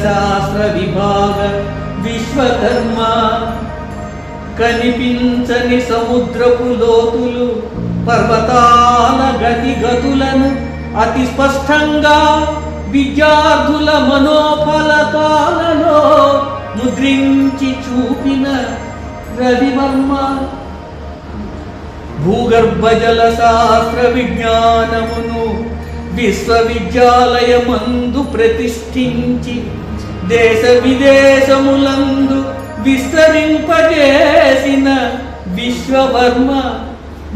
శాస్త్ర విభాగ విశ్వకర్మ కనిపించని సముద్రపు లోతులు పర్వతాల గతిగతులను అతి స్పష్టంగా విద్యార్థుల మనోఫలకాలలో ముద్రించి చూపిన రవివర్మ భూగర్భ జల శాస్త్ర విజ్ఞానమును విశ్వవిద్యాలయమందు ప్రతిష్ఠించి దేశ విదేశములందు విస్తరింపజేసిన విశ్వవర్మ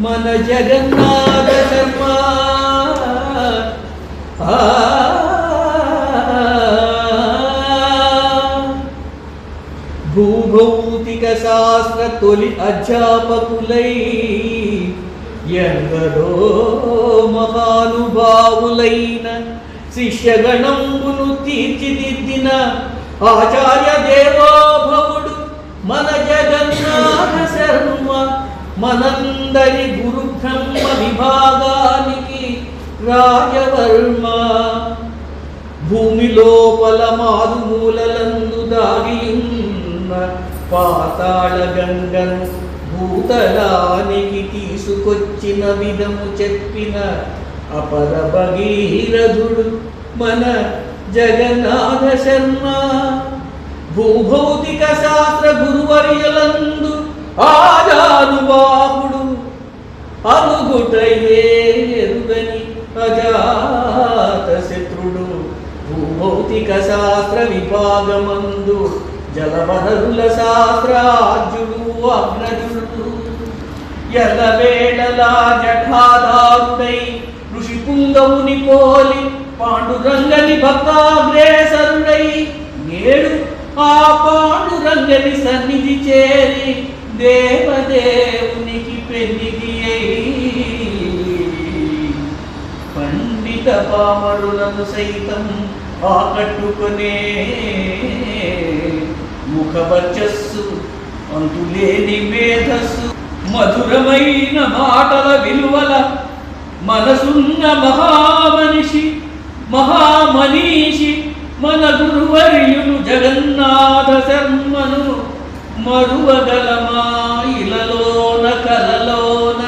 మన జగన్నాథ శర్మ. భూభౌతిక శాస్త్ర తొలి అధ్యాపకులై ఎందరో మహానుభావులైన శిష్యగణంబును తీర్చిదిద్దిన ఆచార్య దేవోభవుడు మన జగన్నాథ శర్మ. మనందరి గురు బ్రహ్మ విభాగానికి రాజవర్మ. భూమి లోపల మారుమూలలందు దాగియున్న పాతాళ గంగను భూతలానికి తీసుకొచ్చిన విధము చెప్పిన అపర భగీరథుడు మన జగన్నాథ శర్మ. భూభౌతిక శాస్త్ర గురువర్యులందు ఆజానుబాహుడు అరుగుటయే ఎరుగని అజాత శత్రుడు. భూభౌతిక శాస్త్ర విభాగమందు జలవనరుల శాస్త్రాజ్యుడు అగ్రజుడు. ఎల్లవేళలా జఠాధారుడై ఋషి పుంగవుని పోలి పాండురంగని భక్తాగ్రేసరుడై నేడు ఆ పాండురంగని సన్నిధి చేరి దేవదేవునికి పెన్నిధి అయి పండిత పామరులను సైతం ఆకట్టుకునే ముఖవర్చస్సు అంతులేని మేధస్సు మధురమైన మాటల విలువల మనసున్న మహామనిషి మహామనీషి మన గురువర్యులు జగన్నాథ శర్మను మరువగలమా ఇలలోన కలలోన.